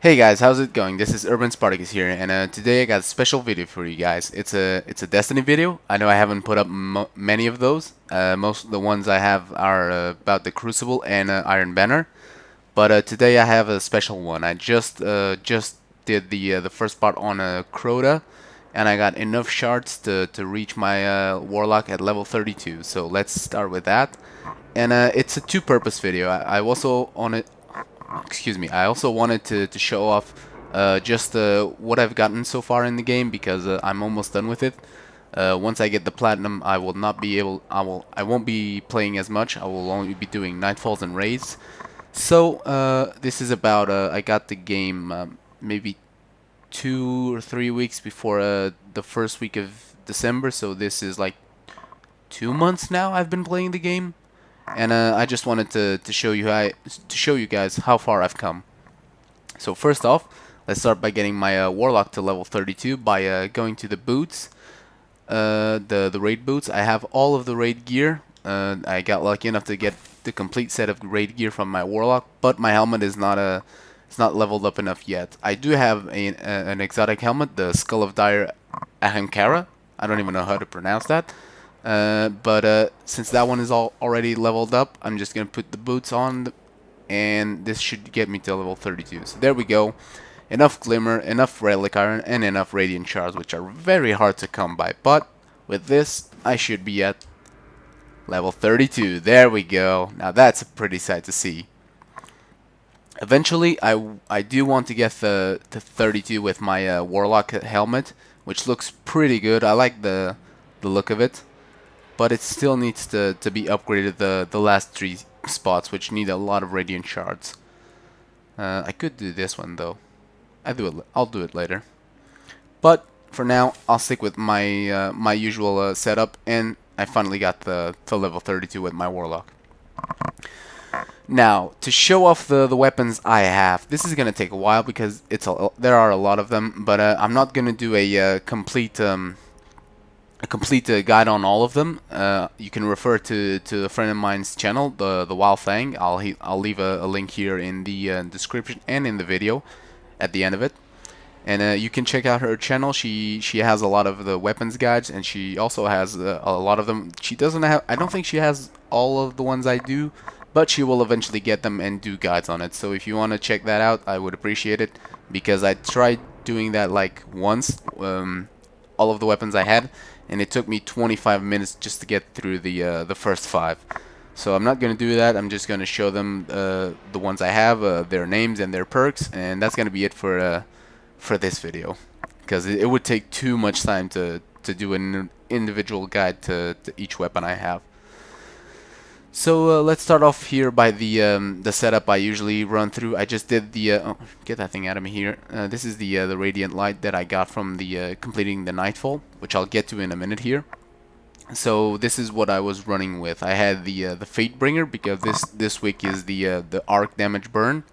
Hey guys, how's it going? This is Urban Spartacus here, and today I got a special video for you guys. It's a Destiny video. I know I haven't put up many of those. Most of the ones I have are about the Crucible and Iron Banner, but today I have a special one. I just did the first part on Crota, and I got enough shards to reach my Warlock at level 32. So let's start with that. And it's a two-purpose video. I also on it. Excuse me. I also wanted to show off just what I've gotten so far in the game because I'm almost done with it. Once I get the platinum, I will not be able. I won't be playing as much. I will only be doing nightfalls and raids. So this is about. I got the game maybe 2 or 3 weeks before the first week of December. So this is like 2 months now. I've been playing the game. And I just wanted to show you guys how far I've come. So first off, let's start by getting my Warlock to level 32 by going to the boots, the raid boots. I have all of the raid gear. I got lucky enough to get the complete set of raid gear from my Warlock, but my helmet is not it's not leveled up enough yet. I do have an exotic helmet, the Skull of Dire Ahamkara. I don't even know how to pronounce that. But since that one is already leveled up, I'm just gonna put the boots on, and this should get me to level 32. So there we go. Enough glimmer, enough relic iron, and enough radiant shards, which are very hard to come by. But with this, I should be at level 32. There we go. Now that's a pretty sight to see. Eventually, I do want to get to 32 with my Warlock helmet, which looks pretty good. I like the look of it. But it still needs to be upgraded, the last 3 spots, which need a lot of radiant shards. I could do this one though. I'll do it later. But for now, I'll stick with my my usual setup, and I finally got to level 32 with my Warlock. Now, to show off the weapons I have, this is gonna take a while because there are a lot of them. But I'm not gonna do a complete guide on all of them. You can refer to a friend of mine's channel, the Wild Fang. I'll leave a link here in the description and in the video at the end of it. And you can check out her channel. She has a lot of the weapons guides, and she also has a lot of them. She doesn't have. I don't think she has all of the ones I do, but she will eventually get them and do guides on it. So if you want to check that out, I would appreciate it, because I tried doing that like once. All of the weapons I had, and it took me 25 minutes just to get through the first 5. So I'm not gonna do that. I'm just gonna show them the ones I have, their names and their perks, and that's gonna be it for this video, because it would take too much time to do an individual guide to each weapon I have. So let's start off here by the setup I usually run through. I just did the oh, get that thing out of me here. This is the radiant light that I got from the completing the nightfall, which I'll get to in a minute here. So this is what I was running with. I had the Fate Bringer, because this week is the arc damage burn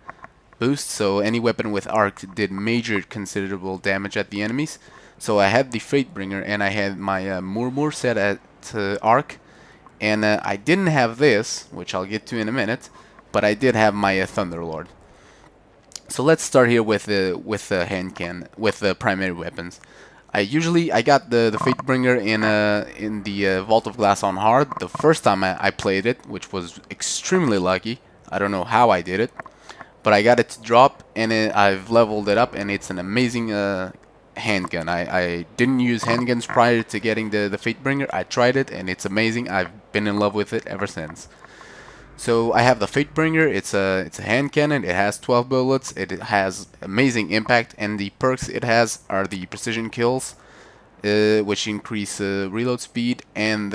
boost. So any weapon with arc did major considerable damage at the enemies. So I had the Fate Bringer, and I had my Murmur set at arc. And I didn't have this, which I'll get to in a minute, but I did have my Thunderlord. So let's start here with the Handgun, with the primary weapons. I got the Fatebringer in the Vault of Glass on hard the first time I played it, which was extremely lucky. I don't know how I did it, but I got it to drop, and I've leveled it up, and it's an amazing handgun. I didn't use handguns prior to getting the Fatebringer. I tried it, and it's amazing. I've been in love with it ever since. So I have the Fatebringer. It's a hand cannon. It has 12 bullets. It has amazing impact, and the perks it has are the precision kills, which increase reload speed and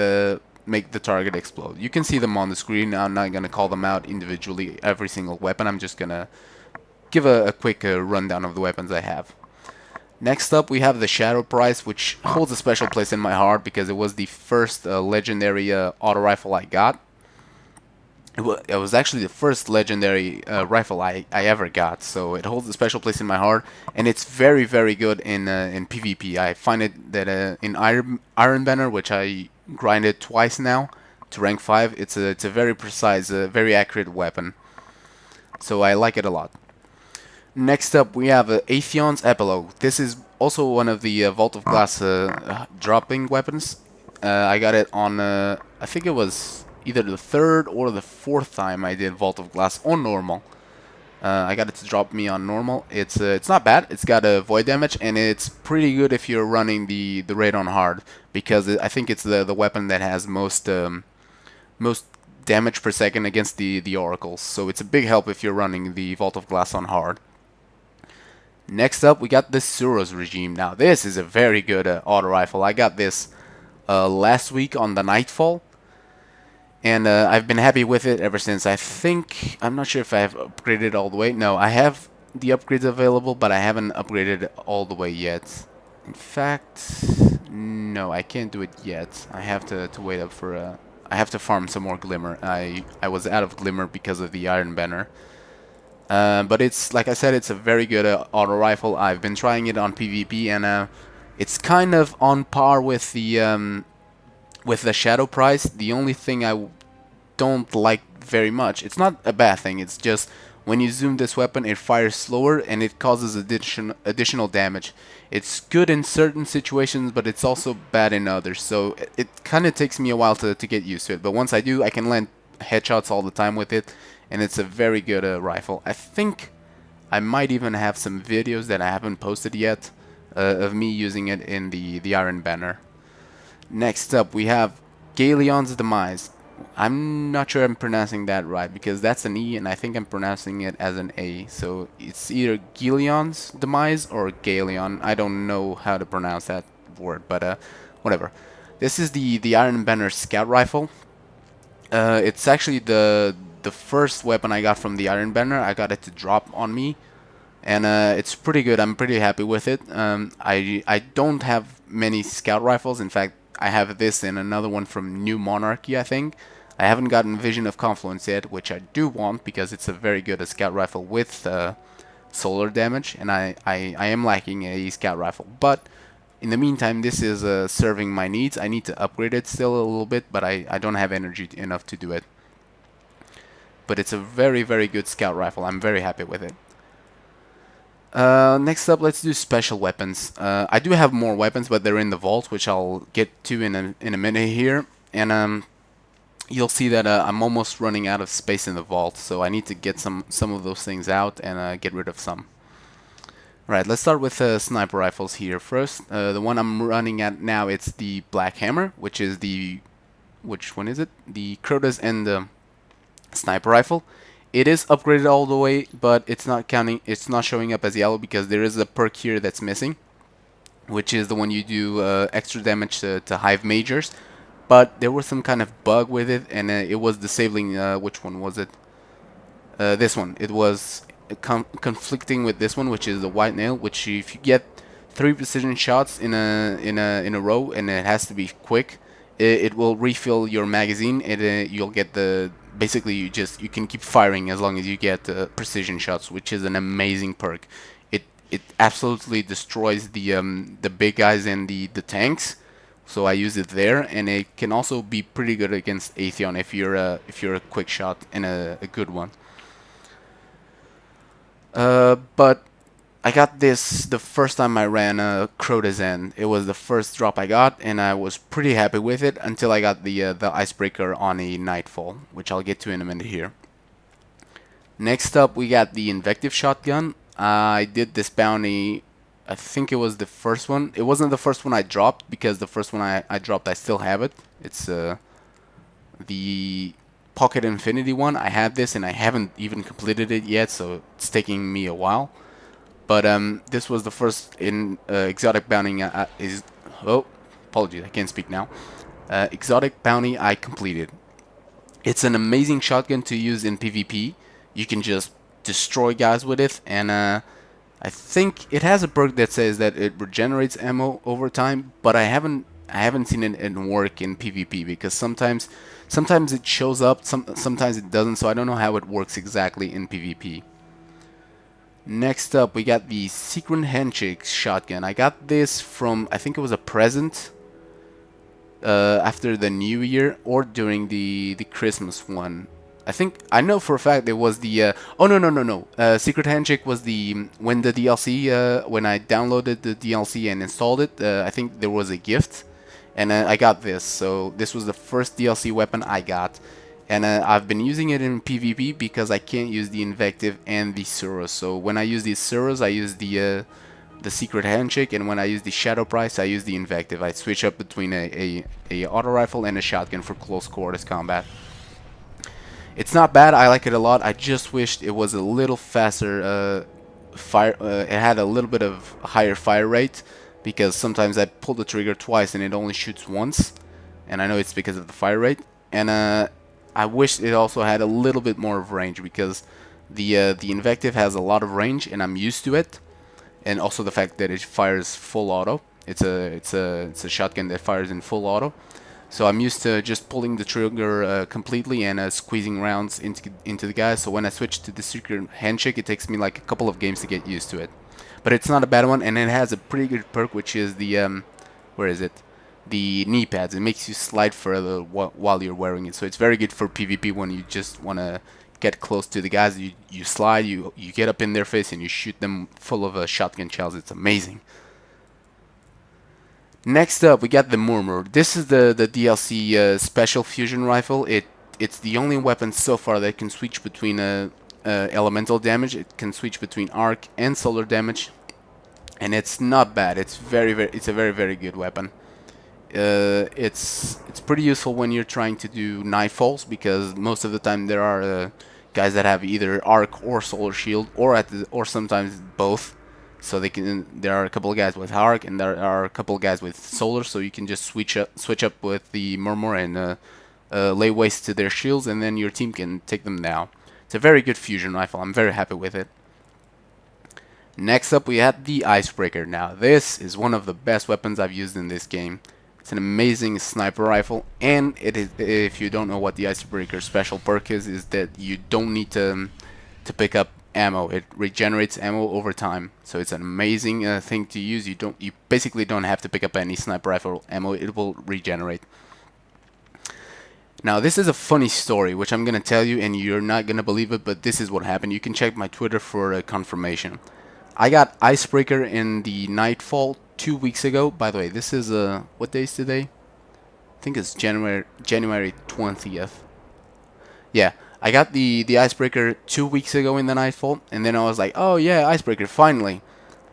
make the target explode. You can see them on the screen. I'm not gonna call them out individually, every single weapon. I'm just gonna give a quick rundown of the weapons I have. Next up, we have the Shadow Prize, which holds a special place in my heart because it was the first legendary auto rifle I got. It was actually the first legendary rifle I ever got, so it holds a special place in my heart, and it's very, very good in PvP. I find it that in Iron Banner, which I grinded twice now to rank 5, it's a very precise, very accurate weapon, so I like it a lot. Next up, we have Fianc Epilogue. This is also one of the Vault of Glass dropping weapons. I got it on, I think it was either the third or the fourth time I did Vault of Glass on normal. I got it to drop me on normal. It's not bad. It's got a void damage, and it's pretty good if you're running the raid on hard, because I think it's the weapon that has most damage per second against the oracles. So it's a big help if you're running the Vault of Glass on hard. Next up, we got the Suros regime. Now this is a very good auto rifle. I got this last week on the Nightfall, and I've been happy with it ever since. I'm not sure if I have upgraded all the way. No, I have the upgrades available, but I haven't upgraded all the way yet. In fact, no, I can't do it yet. I have to wait up for I have to farm some more Glimmer. I was out of Glimmer because of the Iron Banner. But it's, like I said, it's a very good auto rifle. I've been trying it on PvP, and it's kind of on par with the Shadow Price. The only thing I don't like very much, it's not a bad thing, it's just when you zoom this weapon, it fires slower and it causes additional damage. It's good in certain situations, but it's also bad in others, so it kind of takes me a while to get used to it. But once I do, I can land headshots all the time with it, and it's a very good rifle. I think I might even have some videos that I haven't posted yet of me using it in the Iron Banner. Next up, we have Galeon's Demise. I'm not sure I'm pronouncing that right, because that's an E and I think I'm pronouncing it as an A. So it's either Galeon's Demise or Galeon. I don't know how to pronounce that word, but whatever. This is the Iron Banner Scout Rifle. It's actually the first weapon I got from the Iron Banner. I got it to drop on me, and it's pretty good. I'm pretty happy with it. I don't have many scout rifles. In fact, I have this and another one from New Monarchy, I think. I haven't gotten Vision of Confluence yet, which I do want because it's a very good scout rifle with solar damage, and I am lacking a scout rifle. But in the meantime, this is serving my needs. I need to upgrade it still a little bit, but I don't have energy enough to do it. But it's a very, very good scout rifle. I'm very happy with it. Next up, let's do special weapons. I do have more weapons, but they're in the vault, which I'll get to in a minute here. And you'll see that I'm almost running out of space in the vault, so I need to get some of those things out and get rid of some. Right, let's start with sniper rifles here first. The one I'm running at now, it's the Black Hammer, which is which one is it? The Crotas End'helmet sniper rifle. It is upgraded all the way, but it's not showing up as yellow because there is a perk here that's missing, which is the one you do extra damage to Hive Majors. But there was some kind of bug with it, and it was disabling, which one was it? This one. It was conflicting with this one, which is the White Nail, which if you get 3 precision shots in a row, and it has to be quick, it will refill your magazine, and you'll get basically you can keep firing as long as you get precision shots, which is an amazing perk. It absolutely destroys the big guys and the tanks. So I use it there, and it can also be pretty good against Atheon if you're a quick shot and a good one. But I got this the first time I ran Crotas End. It was the first drop I got, and I was pretty happy with it until I got the Icebreaker on a Nightfall, which I'll get to in a minute here. Next up, we got the Invective Shotgun. I did this bounty, I think it was the first one. It wasn't the first one I dropped, because the first one I dropped, I still have it. It's the Pocket Infinity one. I have this, and I haven't even completed it yet, so it's taking me a while. But this was the first in exotic bounty apologies, I can't speak now. Exotic bounty I completed. It's an amazing shotgun to use in PvP. You can just destroy guys with it, and I think it has a perk that says that it regenerates ammo over time, but I haven't seen it work in PvP, because sometimes it shows up, sometimes it doesn't, so I don't know how it works exactly in PvP. Next up, we got the Secret Handshake shotgun. I got this from, I think it was a present after the New Year or during the Christmas one. I think I know for a fact it was the oh no, Secret Handshake was the when the DLC when I downloaded the DLC and installed it. I think there was a gift, and I got this. So this was the first DLC weapon I got, and I've been using it in PvP because I can't use the Invective and the Suros. So when I use the Suros, I use the Secret Handshake, and when I use the Shadow Price, I use the Invective. I switch up between a auto rifle and a shotgun for close quarters combat. It's not bad. I like it a lot. I just wished it was a little faster fire. It had a little bit of higher fire rate because sometimes I pull the trigger twice and it only shoots once, and I know it's because of the fire rate. And I wish it also had a little bit more of range because the Invective has a lot of range and I'm used to it, and also the fact that it fires full auto. It's a shotgun that fires in full auto. So I'm used to just pulling the trigger completely and squeezing rounds into the guys. So when I switch to the Secret Handshake, it takes me like a couple of games to get used to it. But it's not a bad one, and it has a pretty good perk, which is the where is it? The knee pads. It makes you slide further while you're wearing it. So it's very good for PvP when you just want to get close to the guys. You slide, you get up in their face, and you shoot them full of shotgun shells. It's amazing. Next up, we got the Murmur. This is the DLC special fusion rifle. It's the only weapon so far that can switch between elemental damage. It can switch between arc and solar damage, and it's not bad. It's it's a very good weapon. It's pretty useful when you're trying to do nightfalls because most of the time there are guys that have either arc or solar shield or sometimes both. So there are a couple of guys with arc and there are a couple of guys with solar, so you can just switch up with the Murmur and lay waste to their shields, and then your team can take them down. It's a very good fusion rifle. I'm very happy with it. Next up, we have the Icebreaker. Now, this is one of the best weapons I've used in this game. It's an amazing sniper rifle, and it is. If you don't know what the Icebreaker special perk is that you don't need to pick up ammo. It regenerates ammo over time, so it's an amazing thing to use. You basically don't have to pick up any sniper rifle ammo. It will regenerate. Now this is a funny story which I'm gonna tell you, and you're not gonna believe it, but this is what happened. You can check my Twitter for confirmation. I got Icebreaker in the Nightfall 2 weeks ago. By the way, this is what day is today? I think it's January 20th. Yeah, I got the Icebreaker 2 weeks ago in the Nightfall, and then I was like, oh yeah, Icebreaker, finally.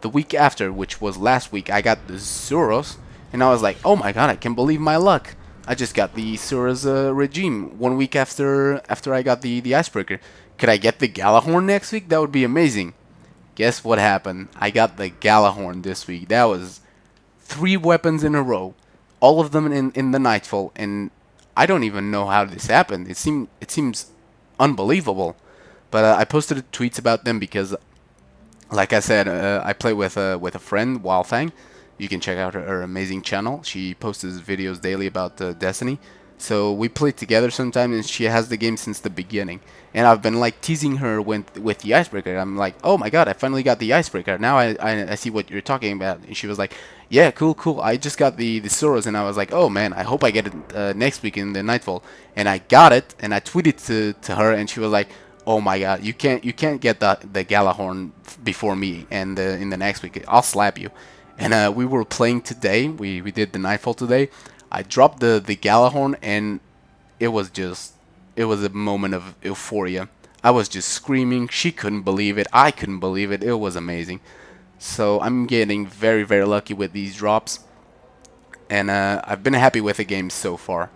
The week after, which was last week, I got the Suros, and I was like, oh my god, I can't believe my luck. I just got the Suros regime 1 week after I got the Icebreaker. Could I get the Galahorn next week? That would be amazing. Guess what happened? I got the Galahorn this week. That was 3 weapons in a row, all of them in the Nightfall, and I don't even know how this happened. It seems unbelievable, but I posted tweets about them because, like I said, I play with a friend, Wildfang. You can check out her amazing channel. She posts videos daily about Destiny. So we play together sometimes, and she has the game since the beginning. And I've been like teasing her with the Icebreaker. I'm like, oh my god, I finally got the Icebreaker. Now I see what you're talking about. And she was like, yeah, cool. I just got the Suros, and I was like, oh man, I hope I get it next week in the Nightfall. And I got it, and I tweeted to her, and she was like, oh my god, you can't get the Galahorn before me, and in the next week I'll slap you. And we were playing today. We did the Nightfall today. I dropped the Galahorn, and it was a moment of euphoria. I was just screaming. She couldn't believe it. I couldn't believe it. It was amazing. So I'm getting very lucky with these drops, and I've been happy with the game so far.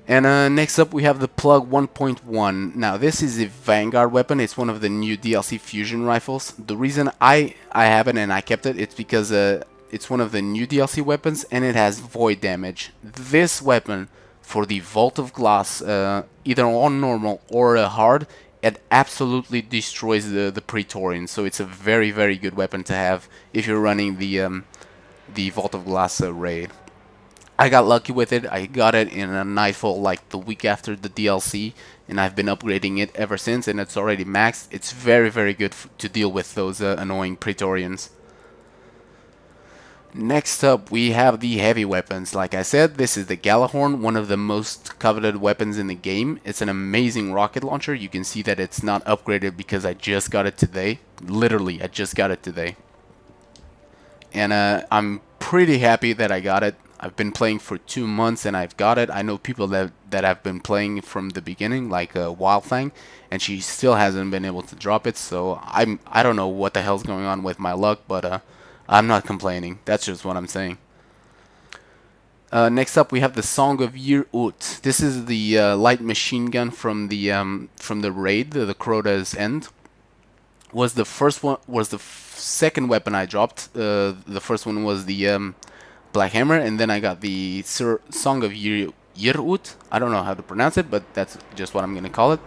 And next up we have the Plug 1.1. Now this is a Vanguard weapon. It's one of the new DLC fusion rifles. The reason I have it and I kept it, it's because it's one of the new DLC weapons, and it has void damage. This weapon, for the Vault of Glass, either on normal or hard, it absolutely destroys the Praetorian. So it's a very good weapon to have if you're running the Vault of Glass raid. I got lucky with it. I got it in a Nightfall like the week after the DLC, and I've been upgrading it ever since, and it's already maxed. It's very good to deal with those annoying Praetorians. Next up, we have the heavy weapons. Like I said, this is the Galahorn, one of the most coveted weapons in the game. It's an amazing rocket launcher. You can see that it's not upgraded because I just got it today. Literally, I just got it today. And I'm pretty happy that I got it. I've been playing for 2 months and I've got it. I know people that have been playing from the beginning, like Wildfang, and she still hasn't been able to drop it. So I don't know what the hell's going on with my luck, but I'm not complaining. That's just what I'm saying. Next up, we have the Song of Year-Ut. This is the light machine gun from the raid, the Crotas End. Was the first one? Was the second weapon I dropped? The first one was the Black Hammer, and then I got the Song of Year-Ut. I don't know how to pronounce it, but that's just what I'm gonna call it.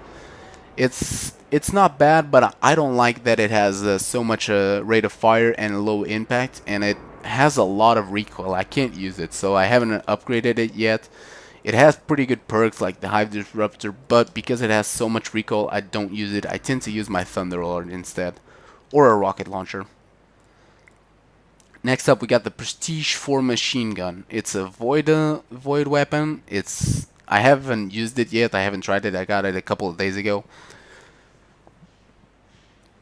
It's not bad, but I don't like that it has so much rate of fire and low impact, and it has a lot of recoil. I can't use it, so I haven't upgraded it yet. It has pretty good perks like the Hive Disruptor, but because it has so much recoil, I don't use it. I tend to use my Thunderlord instead, or a rocket launcher. Next up, we got the Prestige 4 machine gun. It's a void weapon. I haven't used it yet. I haven't tried it. I got it a couple of days ago.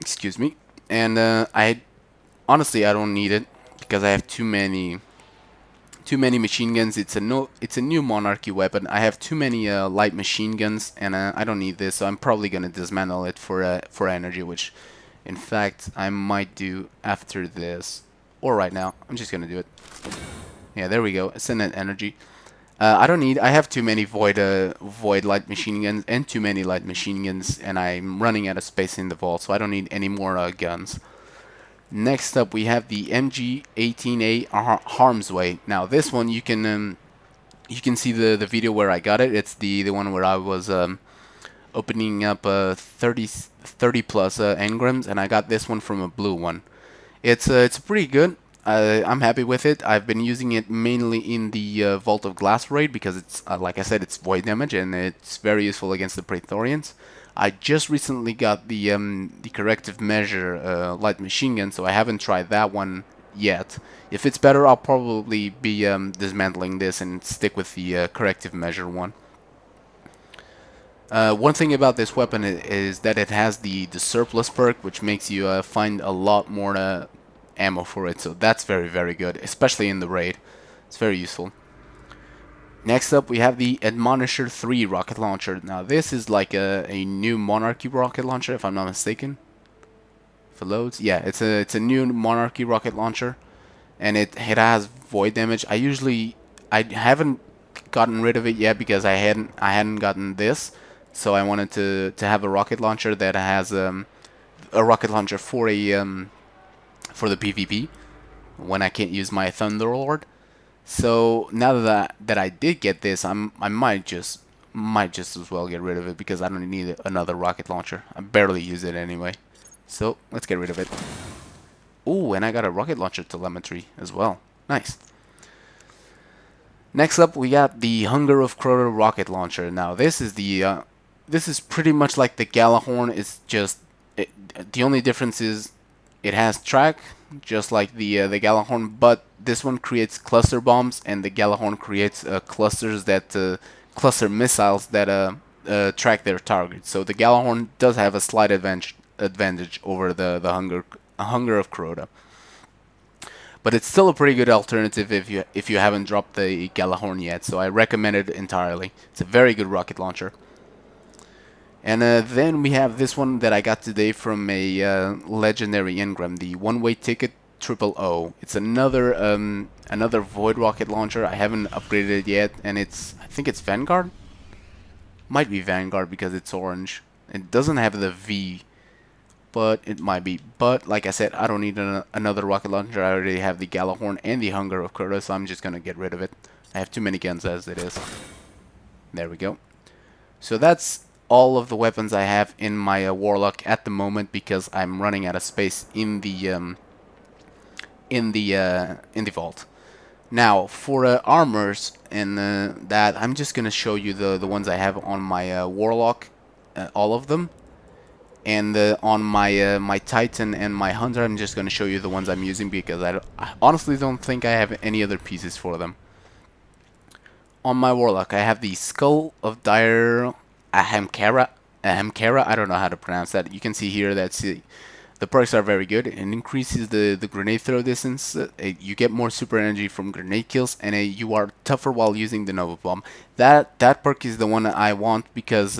Excuse me. And I honestly I don't need it because I have too many machine guns. It's a new monarchy weapon. I have too many light machine guns, and I don't need this. So I'm probably gonna dismantle it for energy, which, in fact, I might do after this or right now. I'm just gonna do it. Yeah, there we go. It's an energy. I don't need. I have too many void light machine guns and too many light machine guns, and I'm running out of space in the vault, so I don't need any more guns. Next up, we have the MG18A Harm's Way. Now, this one you can see the video where I got it. It's the one where I was opening up 30 plus engrams, and I got this one from a blue one. It's pretty good. I'm happy with it. I've been using it mainly in the Vault of Glass raid because it's like I said, it's void damage and it's very useful against the Praetorians. I just recently got the Corrective Measure light machine gun, so I haven't tried that one yet. If it's better, I'll probably be dismantling this and stick with the Corrective Measure one. One thing about this weapon is that it has the surplus perk, which makes you find a lot more ammo for it, so that's very good, especially in the raid. It's very useful. Next up, we have the Admonisher 3 rocket launcher. Now, this is like a new Monarchy rocket launcher, if I'm not mistaken. If it loads, yeah, it's a new Monarchy rocket launcher, and it has void damage. I haven't gotten rid of it yet because I hadn't gotten this, so I wanted to have a rocket launcher that has a rocket launcher for for the PvP when I can't use my Thunderlord. So now that I did get this, I might just as well get rid of it because I don't need another rocket launcher. I barely use it anyway. So let's get rid of it. Ooh, and I got a rocket launcher telemetry as well. Nice. Next up, we got the Hunger of Crota rocket launcher. Now this is this is pretty much like the Galahorn. It's just the only difference is it has track, just like the Galahorn, but this one creates cluster bombs, and the Galahorn creates clusters that cluster missiles that track their targets. So the Galahorn does have a slight advantage over the Hunger of Crota. But it's still a pretty good alternative if you haven't dropped the Galahorn yet. So I recommend it entirely. It's a very good rocket launcher. And then we have this one that I got today from a legendary engram, the one-way ticket 000. It's another another void rocket launcher. I haven't upgraded it yet, and I think it's Vanguard. Might be Vanguard because it's orange. It doesn't have the V, but it might be. But like I said, I don't need another rocket launcher. I already have the Galahorn and the Hunger of Crota, so I'm just gonna get rid of it. I have too many guns as it is. There we go. So that's all of the weapons I have in my Warlock at the moment because I'm running out of space in the vault. Now for armors and that, I'm just gonna show you the ones I have on my Warlock, all of them. And on my my Titan and my Hunter, I'm just going to show you the ones I'm using because I honestly don't think I have any other pieces for them. On my Warlock, I have the Skull of Dire Ahamkara. I don't know how to pronounce that. You can see here that the perks are very good. It increases the grenade throw distance. You get more super energy from grenade kills, and you are tougher while using the Nova Bomb. That perk is the one I want because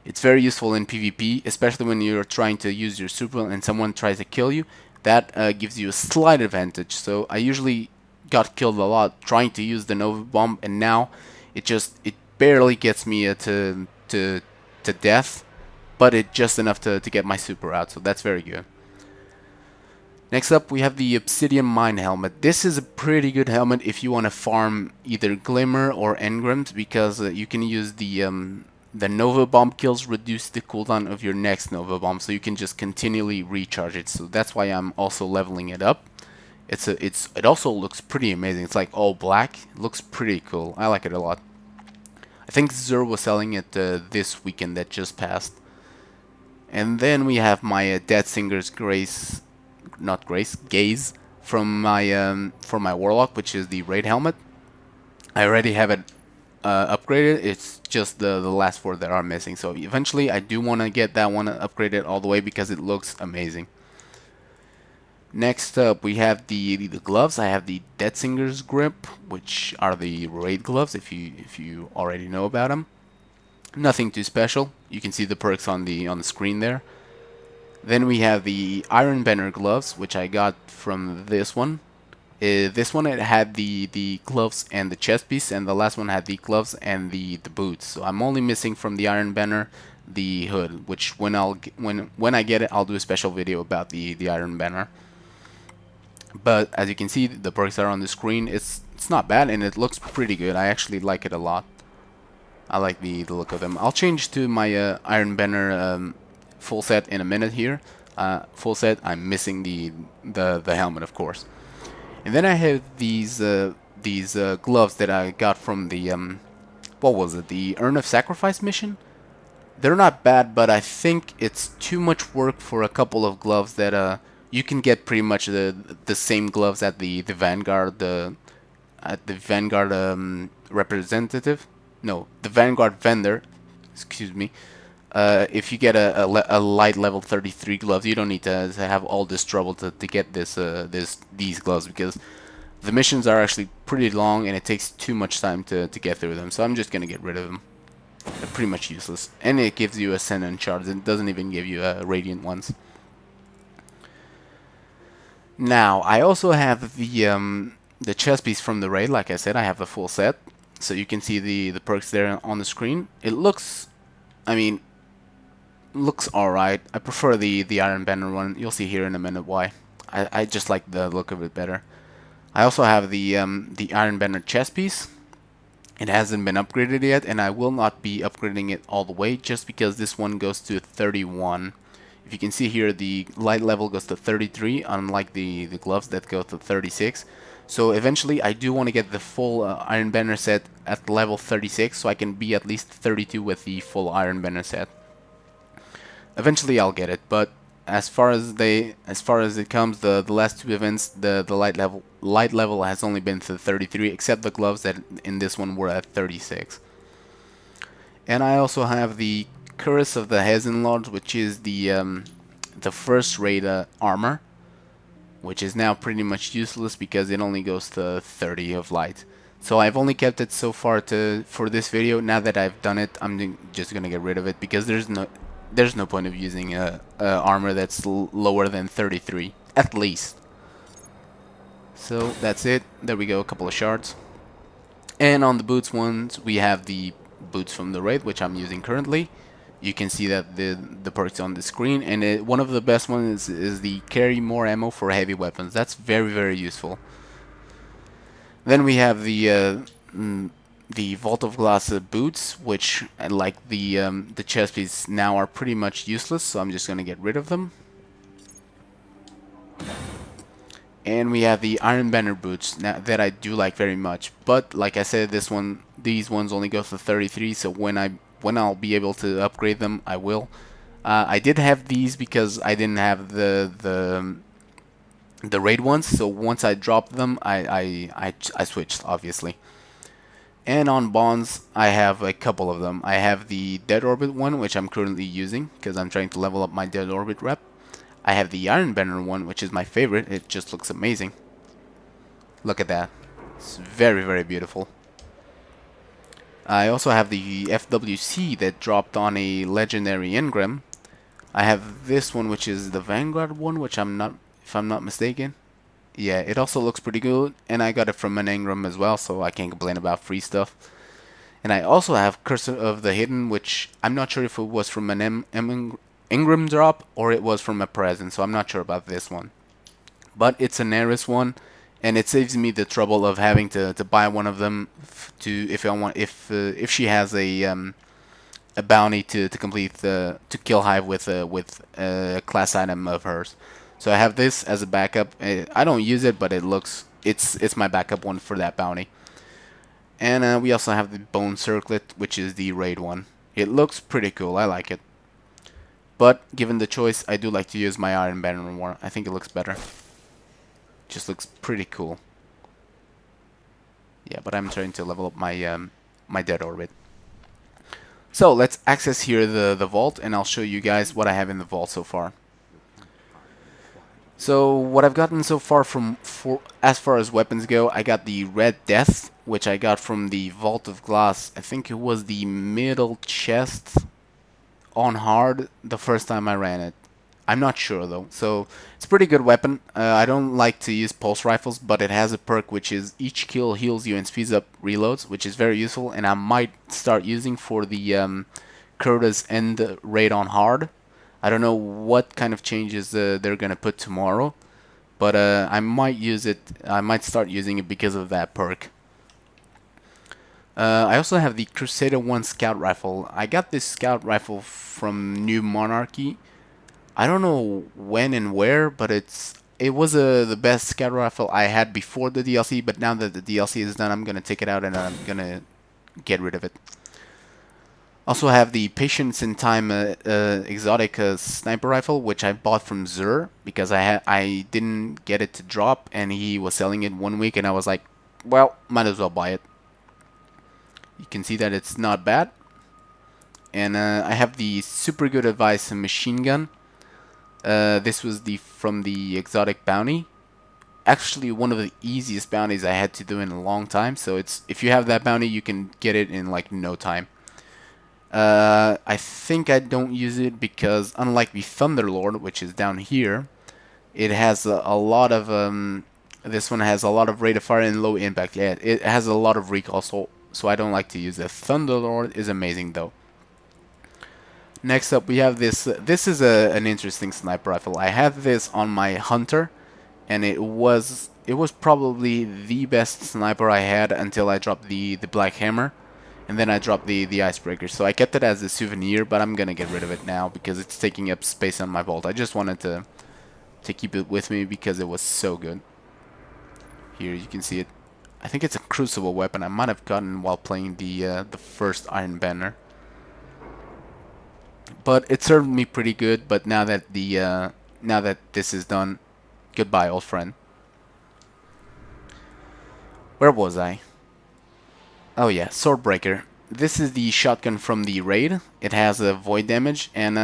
it's very useful in PvP, especially when you're trying to use your super and someone tries to kill you. That gives you a slight advantage. So I usually got killed a lot trying to use the Nova Bomb, and now it barely gets me to death, but it's just enough to get my super out, so that's very good. Next up, we have the Obsidian Mine Helmet. This is a pretty good helmet if you want to farm either Glimmer or Engrams, because you can use the Nova Bomb kills reduce the cooldown of your next Nova Bomb, so you can just continually recharge it. So that's why I'm also leveling it up. It also looks pretty amazing. It's like all black. It looks pretty cool. I like it a lot. I think Zur was selling it this weekend that just passed. And then we have my Dead Singer's Gaze from my for my Warlock, which is the Raid helmet. I already have it upgraded. It's just the last four that are missing. So eventually I do want to get that one upgraded all the way because it looks amazing. Next up, we have the gloves. I have the Dead Singer's Grip, which are the raid gloves. If you already know about them, nothing too special. You can see the perks on the screen there. Then we have the Iron Banner gloves, which I got from this one. This one, it had the gloves and the chest piece, and the last one had the gloves and the boots. So I'm only missing from the Iron Banner the hood, which when I get it, I'll do a special video about the Iron Banner. But as you can see, the perks are on the screen. It's not bad, and it looks pretty good. I actually like it a lot. I like the look of them. I'll change to my Iron Banner full set in a minute here. Full set. I'm missing the helmet, of course. And then I have these gloves that I got from the what was it? The Urn of Sacrifice mission. They're not bad, but I think it's too much work for a couple of gloves that you can get pretty much the same gloves at the Vanguard representative. No, the Vanguard vendor. Excuse me. If you get a light level 33 gloves, you don't need to have all this trouble to get these gloves, because the missions are actually pretty long and it takes too much time to get through them. So I'm just gonna get rid of them. They're pretty much useless, and it gives you Ascendant shards. It doesn't even give you Radiant ones. Now I also have the chest piece from the raid. Like I said, I have the full set, so you can see the perks there on the screen. It looks, I mean, looks alright. I prefer the Iron Banner one. You'll see here in a minute why. I just like the look of it better. I also have the Iron Banner chest piece. It hasn't been upgraded yet, and I will not be upgrading it all the way just because this one goes to 31. If you can see here, the light level goes to 33, unlike the gloves that go to 36. So eventually I do want to get the full Iron Banner set at level 36, so I can be at least 32 with the full Iron Banner set. Eventually I'll get it, but as far as it comes, the last two events, the light level has only been to 33, except the gloves that in this one were at 36. And I also have the Curse of the Handgun, which is the first raid armor, which is now pretty much useless because it only goes to 30 of light. So I've only kept it so far for this video. Now that I've done it, I'm just gonna get rid of it because there's no point of using armor that's lower than 33 at least. So that's it. There we go, a couple of shards. And on the boots ones, we have the boots from the raid, which I'm using currently. You can see that the perks on the screen, and one of the best ones is the carry more ammo for heavy weapons. That's very useful. Then we have the Vault of Glass boots, which, like the chest piece, now are pretty much useless, so I'm just gonna get rid of them. And we have the Iron Banner boots now that I do like very much, but like I said, these ones only go to 33, so when I'll be able to upgrade them, I will. I did have these because I didn't have the raid ones, so once I dropped them, I switched, obviously. And on bonds, I have a couple of them. I have the Dead Orbit one, which I'm currently using because I'm trying to level up my Dead Orbit rep. I have the Iron Banner one, which is my favorite. It just looks amazing. Look at that. It's very, very beautiful. I also have the FWC that dropped on a legendary engram. I have this one, which is the Vanguard one, which if I'm not mistaken. Yeah, it also looks pretty good, and I got it from an engram as well, so I can't complain about free stuff. And I also have Curse of the Hidden, which I'm not sure if it was from an engram drop or it was from a present, so I'm not sure about this one. But it's an Eris one, and it saves me the trouble of having to buy one of them if she has a bounty to complete to kill Hive with a class item of hers. So I have this as a backup. I don't use it, but it's my backup one for that bounty. And we also have the Bone Circlet, which is the raid one. It looks pretty cool. I like it. But given the choice, I do like to use my Iron Banner more. I think it looks better. Just looks pretty cool. Yeah, but I'm trying to level up my my Dead Orbit. So let's access here the vault, and I'll show you guys what I have in the vault so far. So what I've gotten so far as far as weapons go, I got the Red Death, which I got from the Vault of Glass. I think it was the middle chest on hard the first time I ran it. I'm not sure though. So it's a pretty good weapon. I don't like to use pulse rifles, but it has a perk which is each kill heals you and speeds up reloads, which is very useful, and I might start using for the Crotas End'helmet on hard. I don't know what kind of changes they're gonna put tomorrow, but I might use it. I might start using it because of that perk. I also have the Crusader 1 Scout Rifle. I got this Scout Rifle from New Monarchy. I don't know when and where, but it was the best Scout Rifle I had before the DLC, but now that the DLC is done, I'm gonna take it out and I'm gonna get rid of it. Also have the Patience in Time Exotica sniper rifle, which I bought from Zur because I didn't get it to drop, and he was selling it 1 week, and I was like, well, might as well buy it. You can see that it's not bad. And I have the Super Good Advice machine gun. This was from the exotic bounty. Actually, one of the easiest bounties I had to do in a long time. So if you have that bounty, you can get it in like no time. I think I don't use it because unlike the Thunderlord, which is down here, it has a lot of this one has a lot of rate of fire and low impact. Yeah, it has a lot of recoil, so I don't like to use it. Thunderlord is amazing though. Next up we have this. This is an interesting sniper rifle. I had this on my Hunter, and it was probably the best sniper I had until I dropped the Black Hammer. And then I dropped the Icebreaker, so I kept it as a souvenir, but I'm gonna get rid of it now because it's taking up space on my vault. I just wanted to keep it with me because it was so good. Here you can see it. I think it's a crucible weapon. I might have gotten while playing the first Iron Banner, but it served me pretty good. But now that now that this is done, goodbye, old friend. Where was I? Oh yeah, Swordbreaker. This is the shotgun from the raid. It has a void damage, and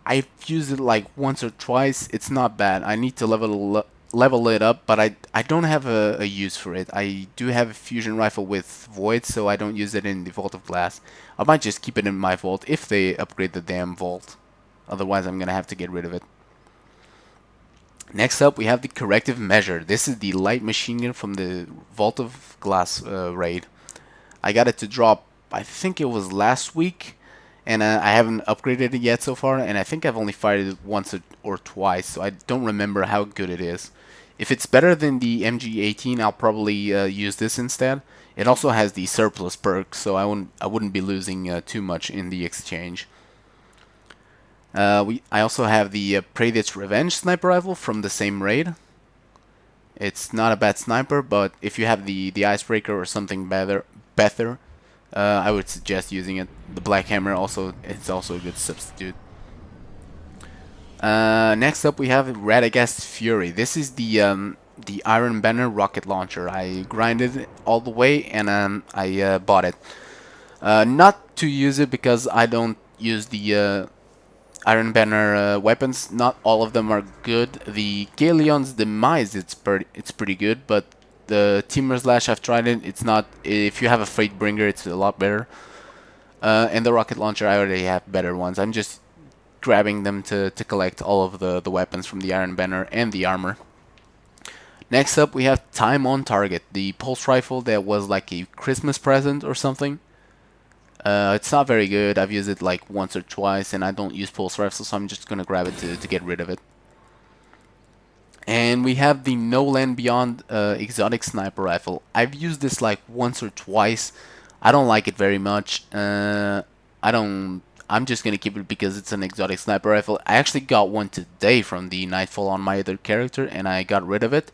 I've used it like once or twice. It's not bad. I need to level it up, but I don't have a use for it. I do have a fusion rifle with void, so I don't use it in the Vault of Glass. I might just keep it in my vault if they upgrade the damn vault. Otherwise, I'm gonna have to get rid of it. Next up, we have the Corrective Measure. This is the light machine gun from the Vault of Glass raid. I got it to drop, I think it was last week, and I haven't upgraded it yet so far, and I think I've only fired it once or twice, so I don't remember how good it is. If it's better than the MG18, I'll probably use this instead. It also has the surplus perk, so I wouldn't be losing too much in the exchange. I also have the Praedict's Revenge sniper rifle from the same raid. It's not a bad sniper, but if you have the Icebreaker or something better, I would suggest using it. The Black Hammer it's also a good substitute. Next up we have Radagast Fury. This is the Iron Banner rocket launcher. I grinded it all the way and I bought it. Not to use it because I don't use the Iron Banner weapons. Not all of them are good. The Galeon's Demise, it's pretty good, but the Timbre Slash, I've tried it. It's not. If you have a Fatebringer, it's a lot better. And the rocket launcher, I already have better ones. I'm just grabbing them to collect all of the weapons from the Iron Banner and the armor. Next up, we have Time on Target, the pulse rifle that was like a Christmas present or something. It's not very good. I've used it like once or twice, and I don't use pulse rifles, so I'm just gonna grab it to get rid of it. And we have the No Land Beyond exotic sniper rifle. I've used this like once or twice. I don't like it very much. I'm just gonna keep it because it's an exotic sniper rifle. I actually got one today from the Nightfall on my other character, and I got rid of it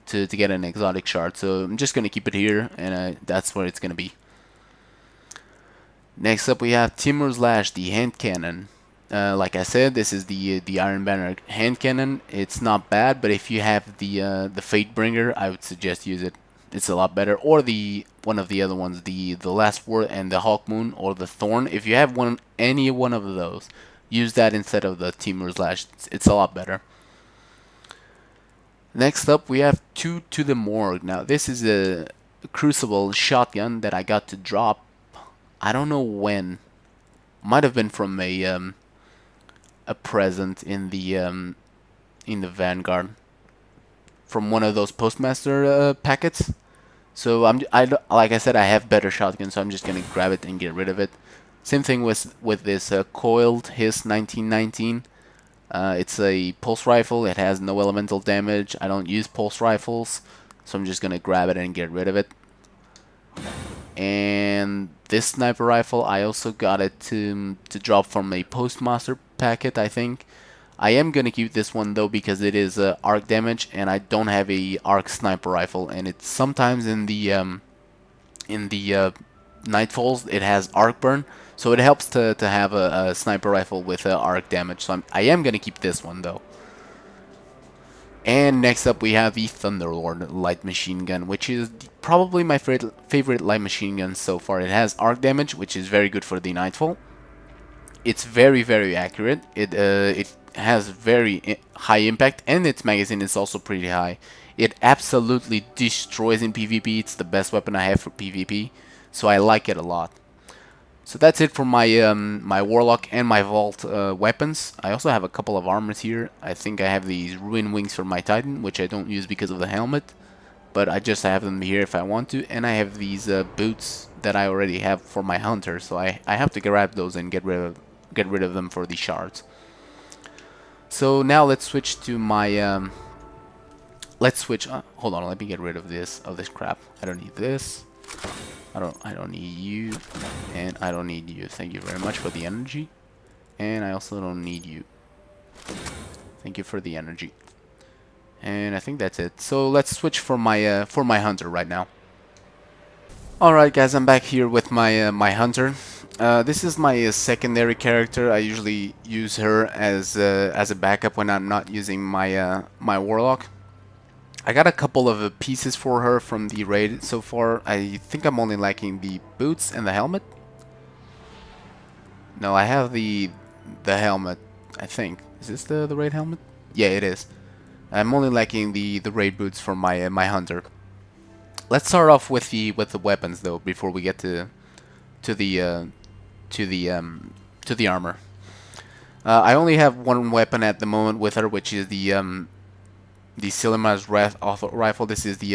to get an exotic shard. So I'm just gonna keep it here, and that's where it's gonna be. Next up we have Timbre Slash, the hand cannon. Like I said, this is the Iron Banner hand cannon. It's not bad, but if you have the Fatebringer, I would suggest use it. It's a lot better. Or the one of the other ones, the Last Word and the Hawkmoon or the Thorn. If you have any one of those, use that instead of the Timbre Slash. It's a lot better. Next up, we have Two to the Morgue. Now, this is a Crucible shotgun that I got to drop. I don't know when. Might have been from a present in the Vanguard, from one of those Postmaster packets. So like I said, I have better shotguns, so I'm just gonna grab it and get rid of it. Same thing with this Coiled Hiss 1919. It's a pulse rifle. It has no elemental damage. I don't use pulse rifles, so I'm just gonna grab it and get rid of it. And this sniper rifle, I also got it to drop from a Postmaster packet, I think. I am gonna keep this one though because it is arc damage, and I don't have a arc sniper rifle, and it's sometimes in the Nightfalls it has arc burn, so it helps to have a sniper rifle with arc damage. So I am gonna keep this one though. And next up we have the Thunderlord light machine gun, which is probably my favorite light machine gun so far. It has arc damage, which is very good for the Nightfall. It's very accurate. It has very high impact, and its magazine is also pretty high. It absolutely destroys in PvP. It's the best weapon I have for PvP, so I like it a lot. So that's it for my my Warlock and my Vault weapons. I also have a couple of armors here. I think I have these Ruin Wings for my Titan, which I don't use because of the helmet, but I just have them here if I want to. And I have these boots that I already have for my Hunter, so I have to grab those and get rid of them for the shards. So now let's switch to my let's switch. Hold on, let me get rid of this crap. I don't need this. I don't need you, and I don't need you. Thank you very much for the energy, and I also don't need you. Thank you for the energy, and I think that's it. So let's switch for my Hunter right now. All right, guys, I'm back here with my my Hunter. This is my secondary character. I usually use her as a backup when I'm not using my my Warlock. I got a couple of pieces for her from the raid so far. I think I'm only lacking the boots and the helmet. No, I have the helmet, I think. Is this the raid helmet? Yeah, it is. I'm only lacking the raid boots for my my Hunter. Let's start off with the weapons though before we get to the armor. I only have one weapon at the moment with her, which is the Silima's Wrath auto rifle. This is the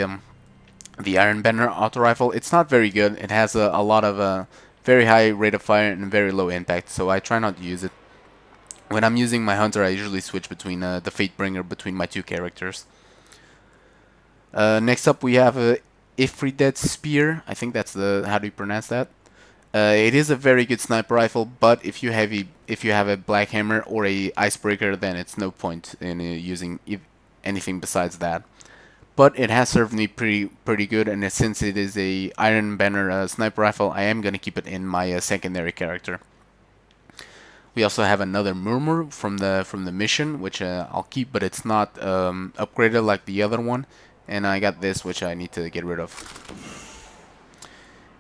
Iron Banner auto rifle. It's not very good. It has a lot of very high rate of fire and very low impact, so I try not to use it. When I'm using my Hunter, I usually switch between the Fatebringer between my two characters. Next up, we have Ifritet's Spear. I think that's the how do you pronounce that? It is a very good sniper rifle, but if you have a Black Hammer or a Icebreaker, then it's no point in using anything besides that. But it has served me pretty good, and since it is a Iron Banner sniper rifle, I am gonna keep it in my secondary character. We also have another Murmur from the mission, which I'll keep, but it's not upgraded like the other one. And I got this, which I need to get rid of.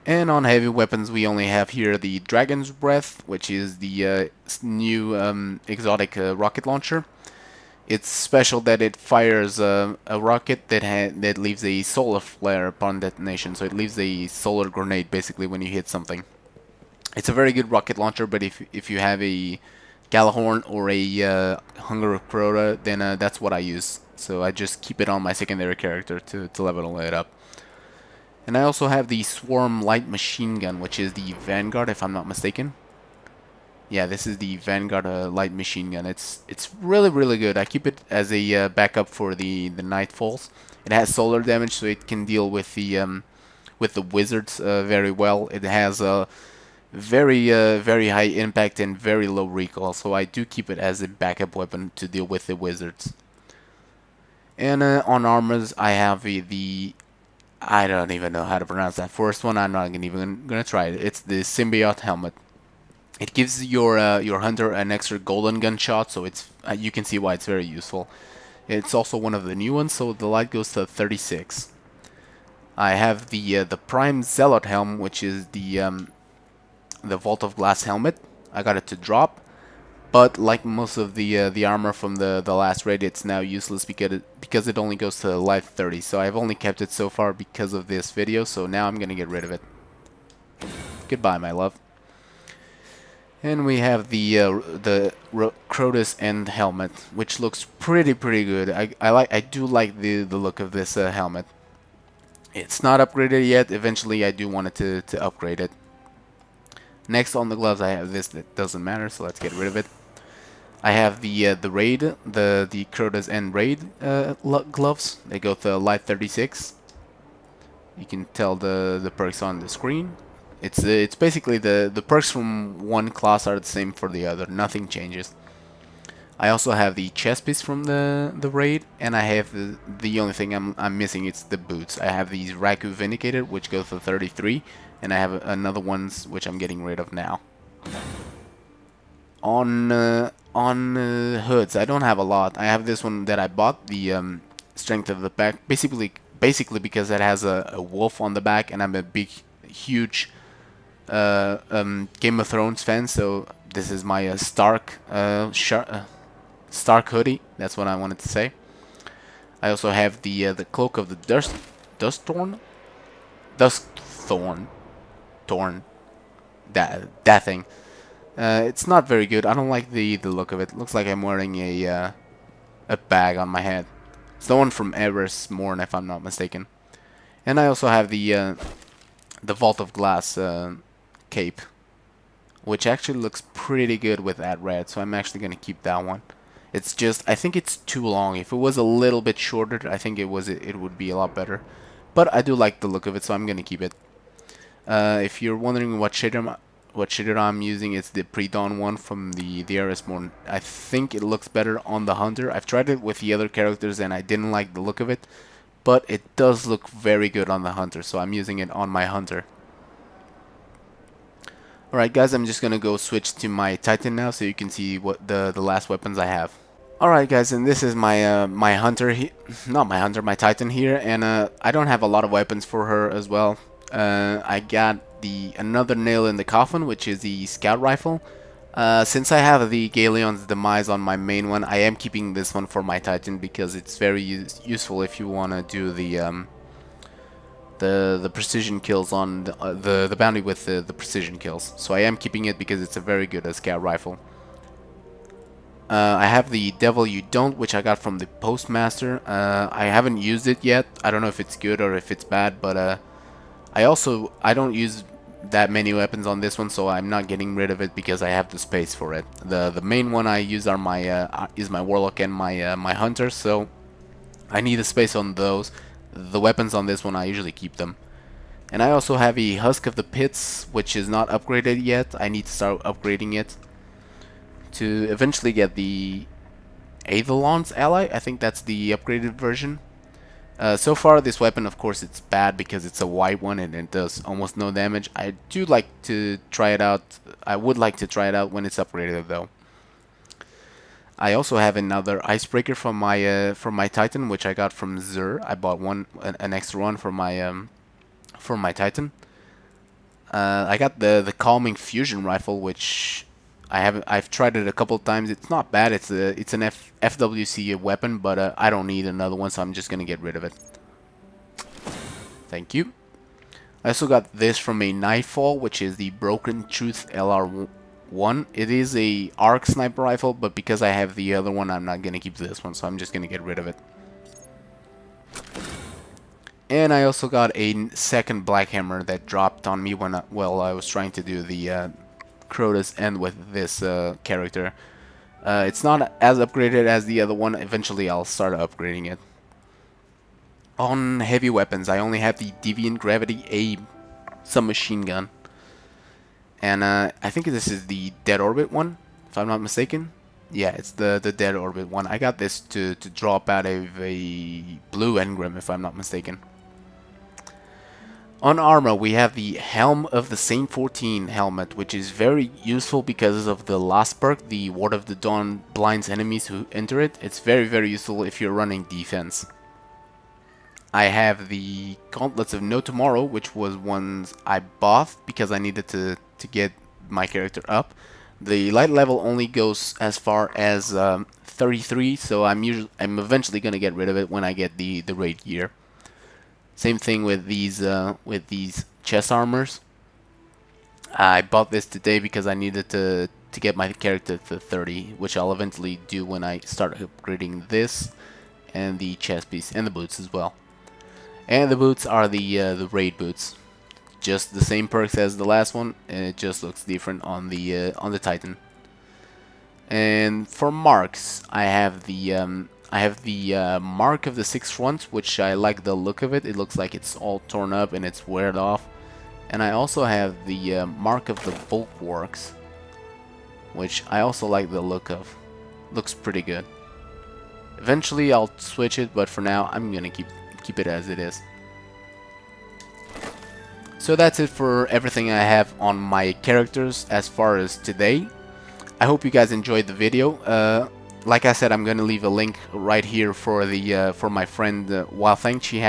And on heavy weapons, we only have here the Dragon's Breath, which is the new exotic rocket launcher. It's special that it fires a rocket that leaves a solar flare upon detonation, so it leaves a solar grenade basically when you hit something. It's a very good rocket launcher, but if you have a Galahorn or a Hunger of Crota, then that's what I use. So I just keep it on my secondary character to level it up. And I also have the Swarm Light Machine Gun, which is the Vanguard, if I'm not mistaken. Yeah, this is the Vanguard Light Machine Gun. It's really good. I keep it as a backup for the Nightfalls. It has solar damage, so it can deal with the wizards very well. It has a very high impact and very low recoil, so I do keep it as a backup weapon to deal with the wizards. And on armors, I have the I don't even know how to pronounce that first one. I'm not even gonna try it. It's the Symbiote Helmet. It gives your hunter an extra golden gunshot, so it's you can see why it's very useful. It's also one of the new ones, so the light goes to 36. I have the Prime Zealot Helm, which is the Vault of Glass helmet. I got it to drop, but like most of the armor from the last raid, it's now useless because it only goes to life 30. So I've only kept it so far because of this video. So now I'm gonna get rid of it. Goodbye, my love. And we have the Crotas End'helmet, which looks pretty good. I do like the look of this helmet. It's not upgraded yet. Eventually, I do want it to upgrade it. Next on the gloves, I have this that doesn't matter, so let's get rid of it. I have the raid, the Crotas End raid gloves. They go to light 36. You can tell the perks on the screen. It's basically the perks from one class are the same for the other. Nothing changes. I also have the chest piece from the raid, and I have the only thing I'm missing. It's the boots. I have these Raku Vindicated, which go to 33, and I have another ones which I'm getting rid of now. On hoods, I don't have a lot. I have this one that I bought, the Strength of the Pack, basically because it has a wolf on the back, and I'm a huge Game of Thrones fan, so this is my Stark hoodie. That's what I wanted to say. I also have the Cloak of the Duskthorn, that thing. It's not very good. I don't like the look of it. It looks like I'm wearing a bag on my head. It's the one from Eris Morn, if I'm not mistaken. And I also have the Vault of Glass cape, which actually looks pretty good with that red. So I'm actually gonna keep that one. It's just, I think it's too long. If it was a little bit shorter, I think it would be a lot better. But I do like the look of it, so I'm gonna keep it. If you're wondering what shader I'm using, it's the pre-dawn one from the Eris Morn. I think it looks better on the hunter. I've tried it with the other characters and I didn't like the look of it, but it does look very good on the hunter, so I'm using it on my hunter. Alright guys, I'm just gonna go switch to my Titan now so you can see what the last weapons I have. Alright guys, and this is my my hunter, my Titan here, and I don't have a lot of weapons for her as well. I got another nail in the coffin, which is the scout rifle. Since I have the Galleon's Demise on my main one, I am keeping this one for my Titan because it's very useful if you want to do the precision kills on the bounty with the precision kills. So I am keeping it because it's a very good scout rifle. I have the Devil You Don't, which I got from the Postmaster. I haven't used it yet. I don't know if it's good or if it's bad, but I don't use that many weapons on this one, so I'm not getting rid of it because I have the space for it. The main one I use are my Warlock and my Hunter, so I need a space on those. The weapons on this one, I usually keep them. And I also have a Husk of the Pits, which is not upgraded yet. I need to start upgrading it to eventually get the Eidolon's Ally. I think that's the upgraded version. So far, this weapon, of course, it's bad because it's a white one and it does almost no damage. I do like to try it out. I would like to try it out when it's upgraded, though. I also have another Icebreaker from my Titan, which I got from Zur. I bought an extra one for my Titan. I got the Calming Fusion Rifle, which I've tried it a couple of times. It's not bad. It's an FWC weapon, but I don't need another one, so I'm just gonna get rid of it. Thank you. I also got this from a Nightfall, which is the Broken Truth LR1. It is a arc sniper rifle, but because I have the other one, I'm not gonna keep this one, so I'm just gonna get rid of it. And I also got a second Black Hammer that dropped on me while I was trying to do the Crotas End with this character. It's not as upgraded as the other one. Eventually I'll start upgrading it. On heavy weapons, I only have the Deviant Gravity A submachine gun. And I think this is the Dead Orbit one, if I'm not mistaken. Yeah, it's the Dead Orbit one. I got this to drop out of a blue engram, if I'm not mistaken. On armor, we have the Helm of the Saint 14 helmet, which is very useful because of the last perk, the Ward of the Dawn blinds enemies who enter it. It's very, very useful if you're running defense. I have the Gauntlets of No Tomorrow, which was ones I bought because I needed to get my character up. The light level only goes as far as 33, so I'm eventually gonna get rid of it when I get the raid gear. Same thing with these chest armors. I bought this today because I needed to get my character to 30, which I'll eventually do when I start upgrading this and the chest piece and the boots as well. And the boots are the raid boots, just the same perks as the last one, and it just looks different on the Titan. And for marks, I have the Mark of the Six Fronts, which I like the look of it. It looks like it's all torn up and it's weared off. And I also have the Mark of the Bulwarks, which I also like the look of. Looks pretty good. Eventually I'll switch it, but for now I'm gonna keep it as it is. So that's it for everything I have on my characters as far as today. I hope you guys enjoyed the video. Like I said, I'm gonna leave a link right here for the for my friend Wildfang. She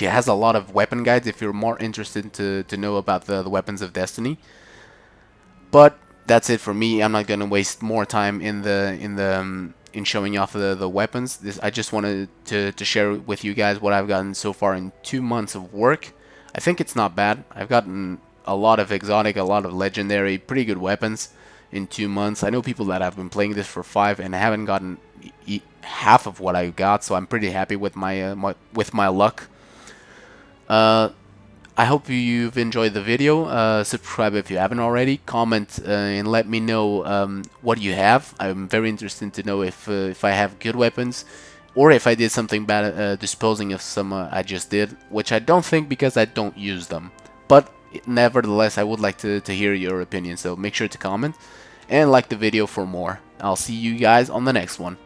has a lot of weapon guides if you're more interested to know about the weapons of destiny. But that's it for me. I'm not gonna waste more time in showing off the weapons. I just wanted to share with you guys what I've gotten so far in 2 months of work. I think it's not bad. I've gotten a lot of exotic, a lot of legendary, pretty good weapons in 2 months. I know people that have been playing this for 5 and haven't gotten half of what I got, so I'm pretty happy with my luck. I hope you've enjoyed the video. Subscribe if you haven't already. Comment and let me know what you have. I'm very interested to know if I have good weapons, or if I did something bad disposing of some I just did, which I don't think because I don't use them. But nevertheless, I would like to hear your opinion, so make sure to comment and like the video for more. I'll see you guys on the next one.